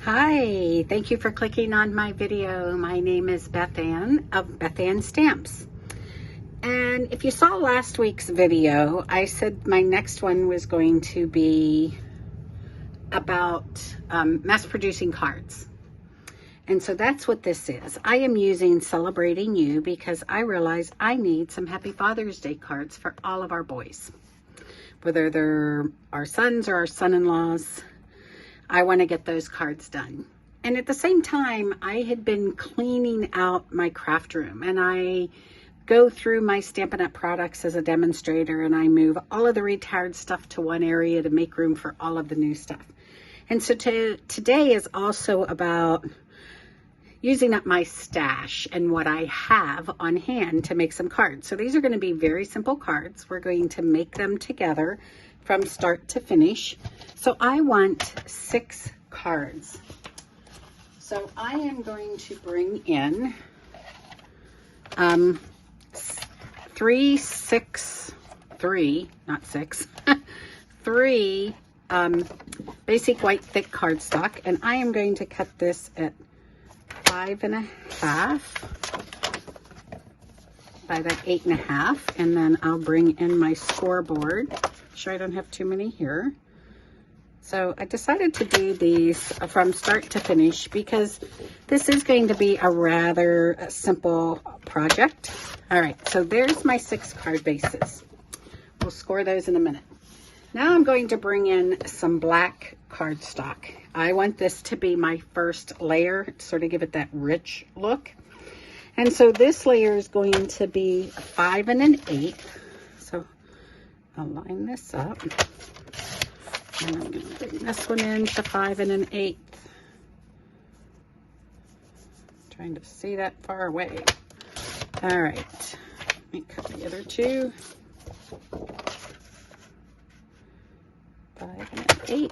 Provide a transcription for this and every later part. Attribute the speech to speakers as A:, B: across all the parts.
A: Hi, thank you for clicking on my video. My name is Beth Ann of Beth Ann Stamps. And if you saw last week's video, I said my next one was going to be about mass producing cards. And so that's what this is. I am using Celebrating You because I realize I need some Happy Father's Day cards for all of our boys. Whether they're our sons or our son-in-laws, I want to get those cards done. And at the same time, I had been cleaning out my craft room, and I go through my Stampin' Up! Products as a demonstrator, and I move all of the retired stuff to one area to make room for all of the new stuff. And so today is also about using up my stash and what I have on hand to make some cards. So these are going to be very simple cards. We're going to make them together from start to finish. So I want 6 cards. So I am going to bring in 3 basic white thick cardstock, and I am going to cut this at 5.5 by that 8.5, and then I'll bring in my scoreboard. Sure I don't have too many here. So I decided to do these from start to finish because this is going to be a rather simple project. All right, so there's my 6 card bases. We'll score those in a minute. Now I'm going to bring in some black cardstock. I want this to be my first layer, sort of give it that rich look. And so this layer is going to be 5 1/8. So I'll line this up. And I'm going to bring this one in to 5 1/8. Trying to see that far away. All right, let me cut the other 2. 5 1/8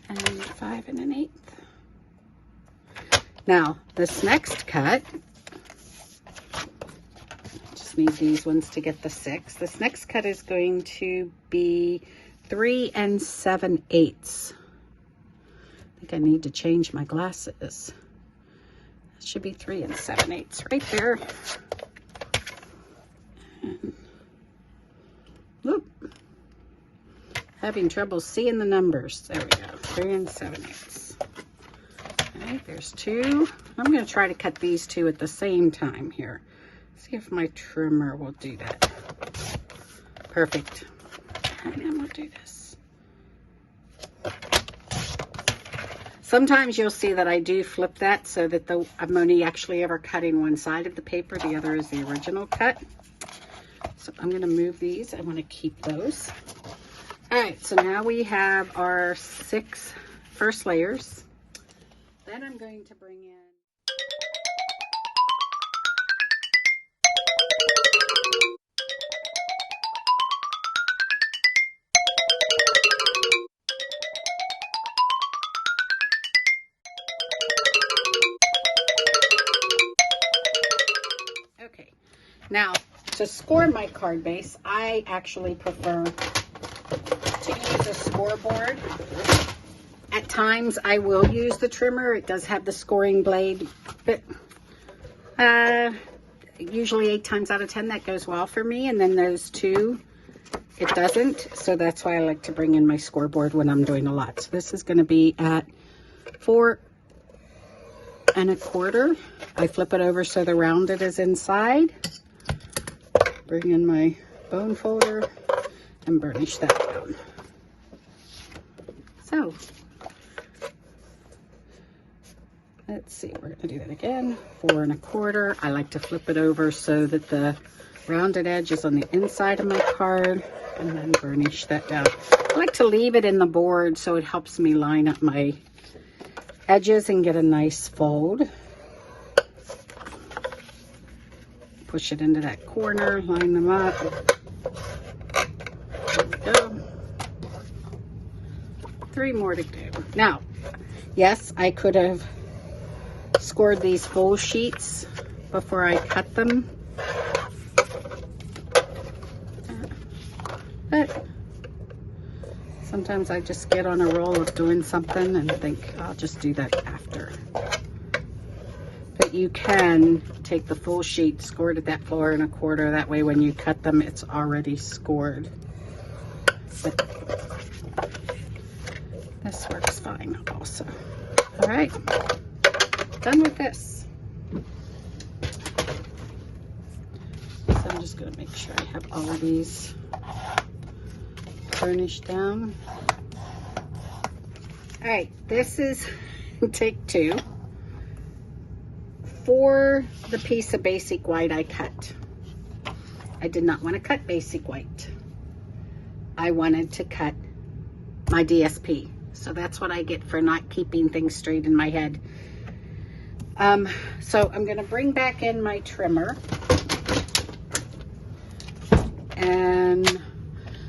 A: and 5 1/8. Now this next cut, just need these ones to get the 6. This next cut is going to be 3 7/8. I think I need to change my glasses. That should be 3 7/8 right there. And, whoop. Having trouble seeing the numbers. There we go. 3 7/8. Okay, there's 2. I'm going to try to cut these 2 at the same time here. See if my trimmer will do that. Perfect. And then we'll do this. Sometimes you'll see that I do flip that so that I'm only actually ever cutting one side of the paper. The other is the original cut. So I'm going to move these. I want to keep those. All right, so now we have our 6 first layers. Then I'm going to bring in okay. Now, to score my card base, I actually prefer to use a scoreboard. At times I will use the trimmer. It does have the scoring blade, but usually 8 times out of 10 that goes well for me, and then those 2 it doesn't. So that's why I like to bring in my scoreboard when I'm doing a lot. So this is going to be at 4 1/4. I flip it over so the rounded is inside. Bring in my bone folder and burnish that down. So let's see, we're going to do that again. 4 1/4. I like to flip it over so that the rounded edge is on the inside of my card, and then burnish that down. I like to leave it in the board so it helps me line up my edges and get a nice fold. Push it into that corner, line them up. There we go. 3 more to do. Now, yes, I could have scored these full sheets before I cut them. But Sometimes I just get on a roll of doing something and think I'll just do that after. But you can take the full sheet, score it at that 4 1/4. That way when you cut them, it's already scored. But this works fine also. All right, done with this. So I'm just gonna make sure I have all of these burnished down. All right, this is take 2. For the piece of basic white I cut, I did not want to cut basic white. I wanted to cut my DSP. So that's what I get for not keeping things straight in my head. So I'm going to bring back in my trimmer. And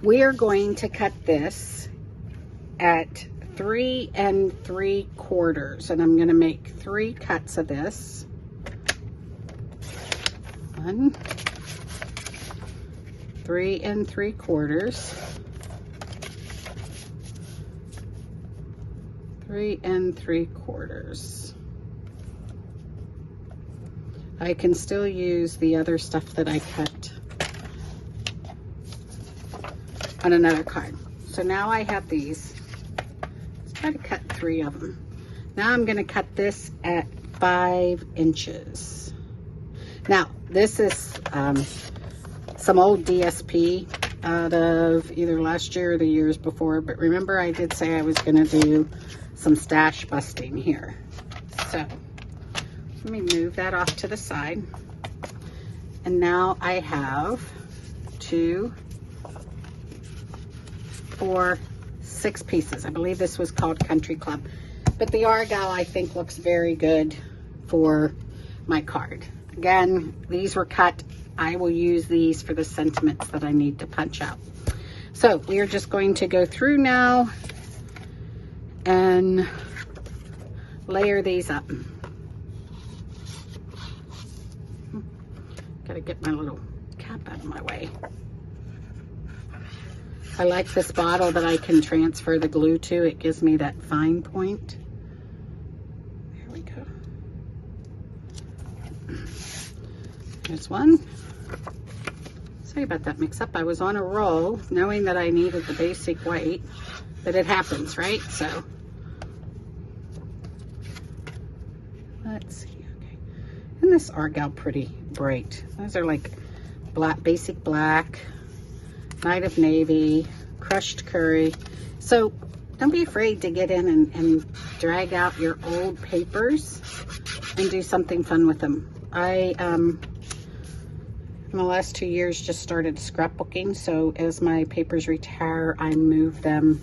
A: we are going to cut this at 3 3/4. And I'm going to make 3 cuts of this. 1, 3 3/4, 3 3/4. I can still use the other stuff that I cut on another card. So now I have these. Let's try to cut 3 of them. Now I'm going to cut this at 5 inches. Now, this is some old DSP out of either last year or the years before, but remember I did say I was going to do some stash busting here. So, let me move that off to the side. And now I have 2, 4, 6 pieces. I believe this was called Country Club. But the Argyle I think looks very good for my card. Again, these were cut. I will use these for the sentiments that I need to punch out. So we are just going to go through now and layer these up. Gotta get my little cap out of my way. I like this bottle that I can transfer the glue to. It gives me that fine point. There we go. There's one. Sorry about that mix up. I was on a roll knowing that I needed the basic white, but it happens, right? So let's see. Okay. And this Argyle pretty bright. Those are like black, basic black, Night of Navy, crushed curry. So don't be afraid to get in and drag out your old papers and do something fun with them. I in the last 2 years just started scrapbooking, so as my papers retire, I move them.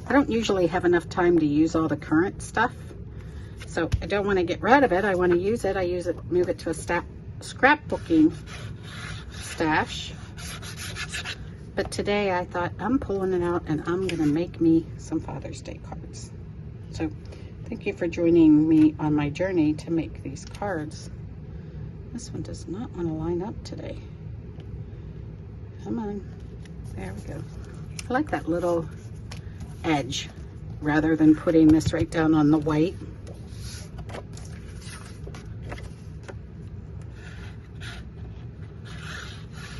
A: I don't usually have enough time to use all the current stuff, so I don't want to get rid of it. I want to use it. I use it, move it to a scrapbooking stash. But today I thought I'm pulling it out and I'm going to make me some Father's Day cards. So thank you for joining me on my journey to make these cards. This one does not want to line up today. Come on. There we go. I like that little edge rather than putting this right down on the white. There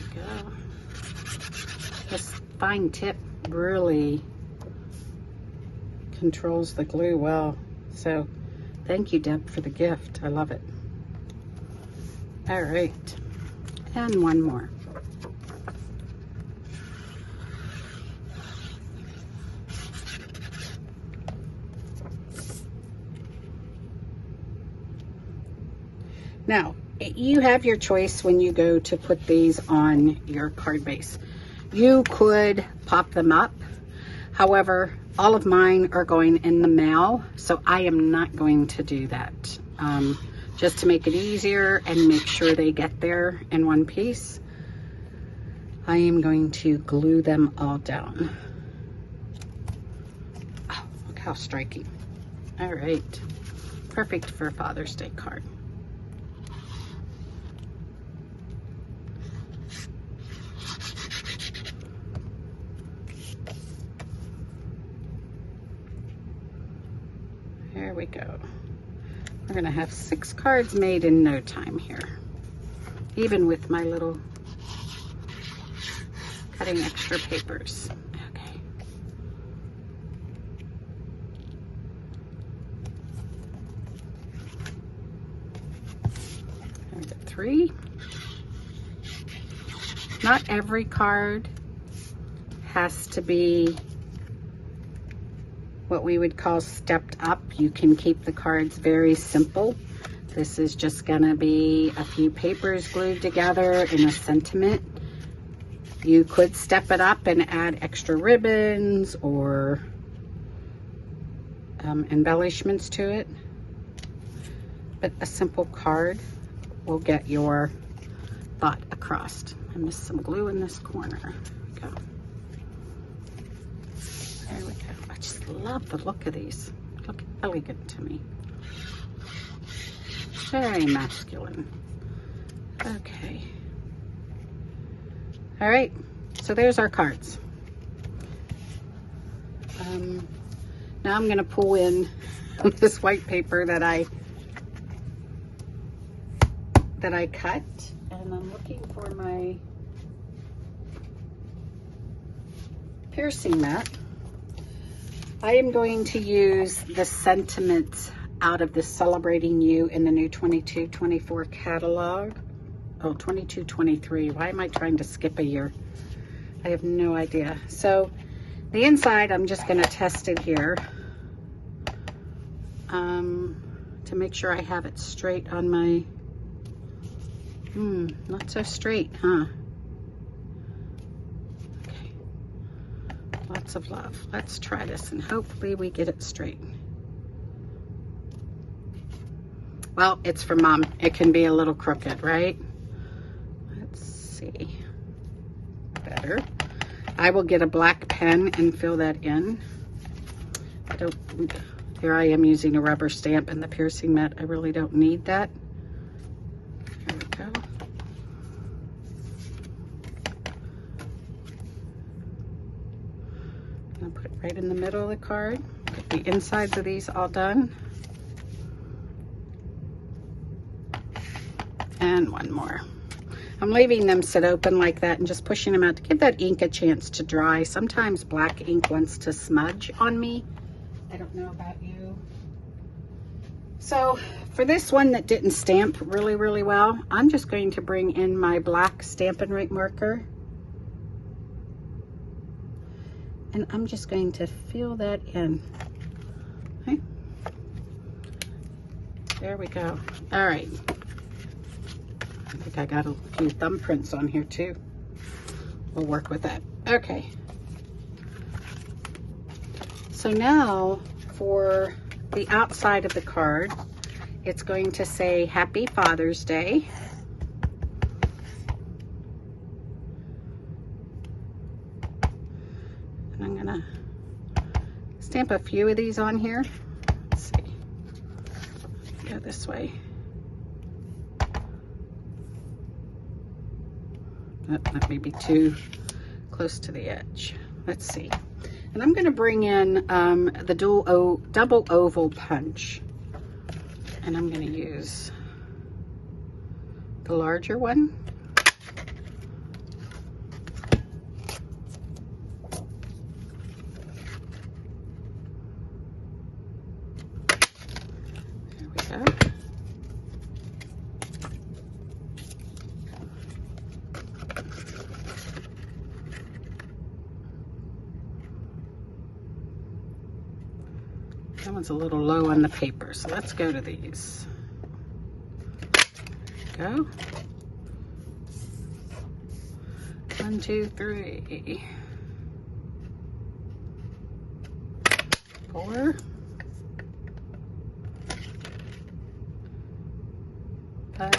A: we go. This fine tip really controls the glue well. So thank you, Deb, for the gift. I love it. All right, and one more. Now, you have your choice when you go to put these on your card base. You could pop them up. However, all of mine are going in the mail, so I am not going to do that. Just to make it easier and make sure they get there in one piece, I am going to glue them all down. Oh, look how striking. All right, perfect for a Father's Day card. There we go. We're gonna have 6 cards made in no time here, even with my little cutting extra papers. Okay. There's a 3. Not every card has to be what we would call stepped up. You can keep the cards very simple. This is just gonna be a few papers glued together in a sentiment. You could step it up and add extra ribbons or embellishments to it, but a simple card will get your thought across. I missed some glue in this corner. There we go. There we go. I just love the look of these. Look elegant to me. Very masculine. Okay. All right, so there's our cards. Now I'm gonna pull in this white paper that I cut, and I'm looking for my piercing mat. I am going to use the sentiments out of the Celebrating You in the new 22-24 catalog. Oh, 22-23. Why am I trying to skip a year? I have no idea. So the inside, I'm just going to test it here to make sure I have it straight on my, not so straight, huh? Okay. Lots of love. Let's try this and hopefully we get it straight. Well, it's for Mom. It can be a little crooked, right? Let's see. Better. I will get a black pen and fill that in. Here I am using a rubber stamp and the piercing mat. I really don't need that. There we go. I'm gonna put it right in the middle of the card. Get the insides of these all done. And one more. I'm leaving them sit open like that and just pushing them out to give that ink a chance to dry. Sometimes black ink wants to smudge on me. I don't know about you. So for this one that didn't stamp really, really well, I'm just going to bring in my black Stampin' Write marker. And I'm just going to fill that in. Okay. There we go. All right. I think I got a few thumbprints on here too. We'll work with that. Okay. So now for the outside of the card, it's going to say Happy Father's Day. And I'm gonna stamp a few of these on here. Let's see. Go this way. That may be too close to the edge. Let's see. And I'm going to bring in the double oval punch. And I'm going to use the larger one. There we go. That one's a little low on the paper, so let's go to these. Go. 1, 2, 3. 4. 5.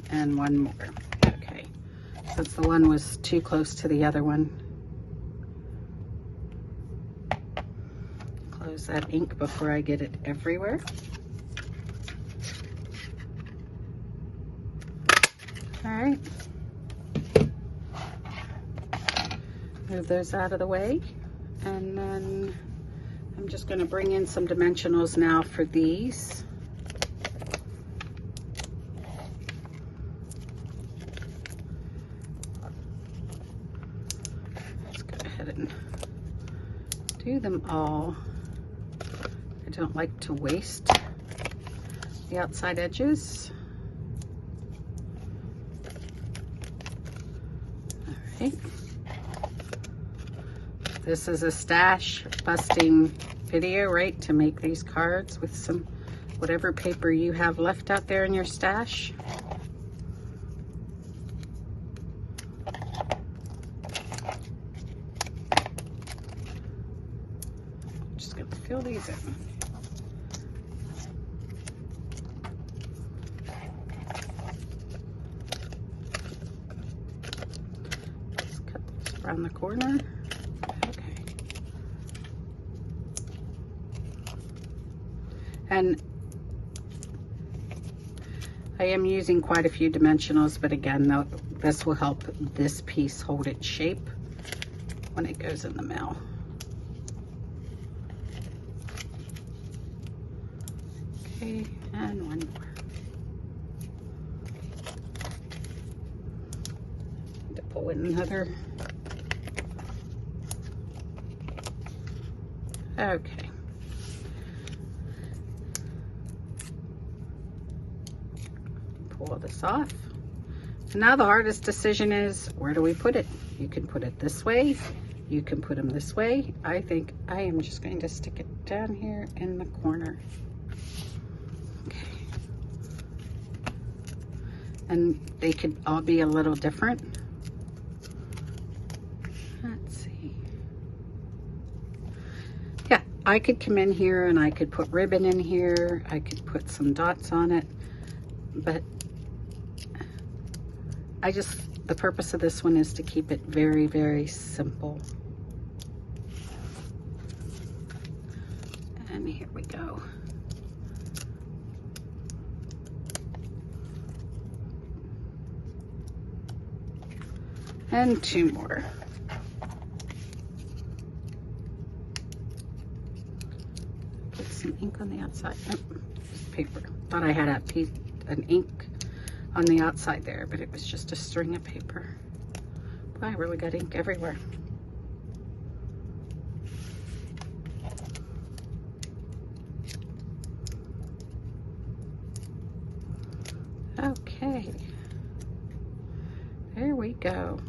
A: And one more. Okay. Since the one was too close to the other one. Close that ink before I get it everywhere. All right. Move those out of the way. And then I'm just going to bring in some dimensionals now for these. Let's go ahead and do them all. I don't like to waste the outside edges. All right. This is a stash busting video, right? To make these cards with some whatever paper you have left out there in your stash. Just gonna fill these in. Just cut this around the corner. And I am using quite a few dimensionals, but again, this will help this piece hold its shape when it goes in the mail. Okay, and one more. Need to pull in another. Okay. Pull this off. So now the hardest decision is, where do we put it? You can put it this way. You can put them this way. I think I am just going to stick it down here in the corner. Okay. And they could all be a little different. Let's see. Yeah, I could come in here and I could put ribbon in here. I could put some dots on it, but the purpose of this one is to keep it very, very simple. And here we go. And two more. Get some ink on the outside. Oh, paper. Thought I had an ink on the outside there, but it was just a string of paper. Boy, I really got ink everywhere. Okay, there we go.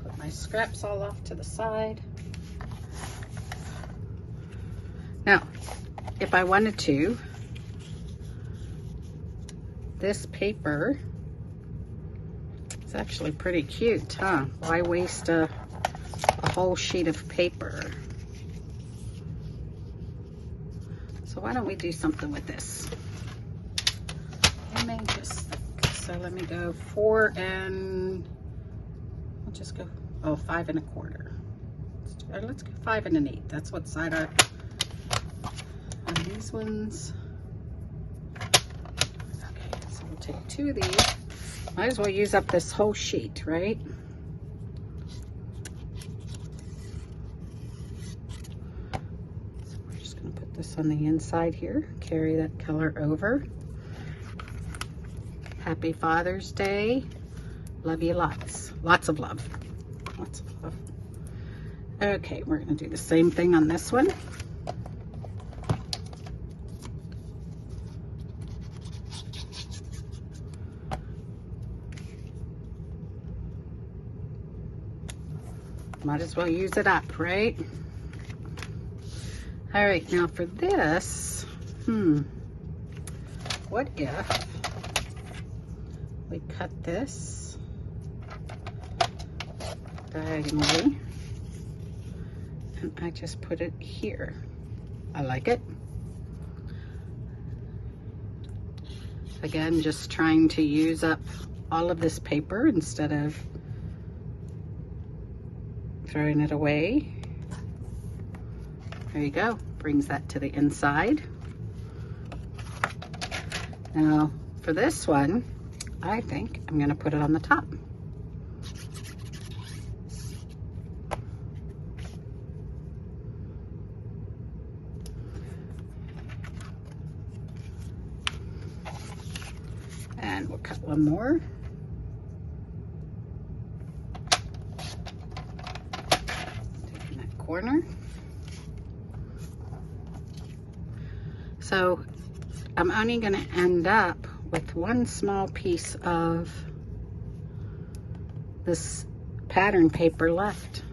A: Put my scraps all off to the side. Now, if I wanted to, this paper is actually pretty cute, huh? Why waste a whole sheet of paper? So why don't we do something with this? I may just, so let me go 4 and, I'll just go, oh, 5 1/4. Let's go 5 1/8. That's what side are on these ones. Take 2 of these. Might as well use up this whole sheet, right? So we're just going to put this on the inside here. Carry that color over. Happy Father's Day. Love you lots. Lots of love. Lots of love. Okay, we're going to do the same thing on this one. Might as well use it up, right? All right, now for this, what if we cut this diagonally and I just put it here? I like it. Again, just trying to use up all of this paper instead of throwing it away. There you go. Brings that to the inside. Now for this one, I think I'm going to put it on the top. And we'll cut one more. Taking that corner. So I'm only going to end up with one small piece of this pattern paper left,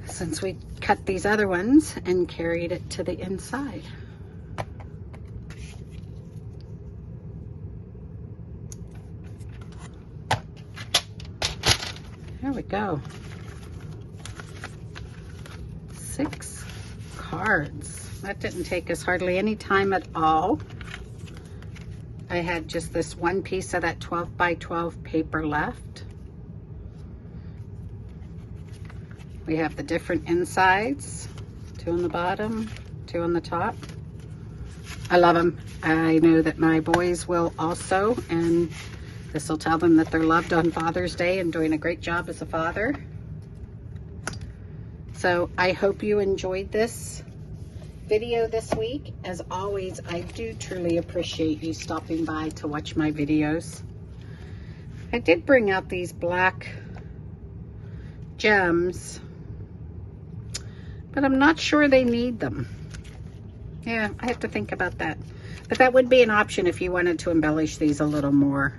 A: since we cut these other ones and carried it to the inside. There we go. 6 cards. That didn't take us hardly any time at all. I had just this one piece of that 12 by 12 paper left. We have the different insides, 2 on the bottom, 2 on the top. I love them. I know that my boys will also, and this will tell them that they're loved on Father's Day and doing a great job as a father. So I hope you enjoyed this video this week. As always, I do truly appreciate you stopping by to watch my videos. I did bring out these black gems, but I'm not sure they need them. Yeah, I have to think about that. But that would be an option if you wanted to embellish these a little more.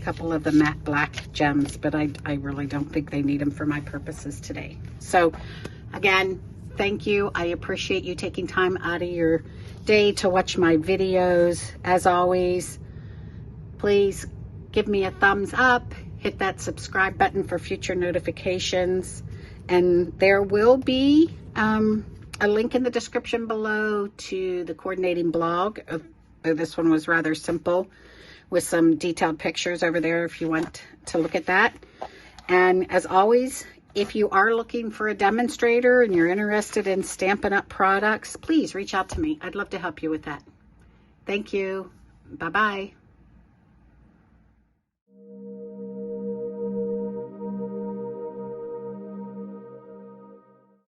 A: A couple of the matte black gems, but I really don't think they need them for my purposes today. So again, thank you. I appreciate you taking time out of your day to watch my videos. As always, please give me a thumbs up, hit that subscribe button for future notifications, and there will be a link in the description below to the coordinating blog. This one was rather simple with some detailed pictures over there if you want to look at that. And as always, if you are looking for a demonstrator and you're interested in Stampin' Up! Products, please reach out to me. I'd love to help you with that. Thank you. Bye-bye.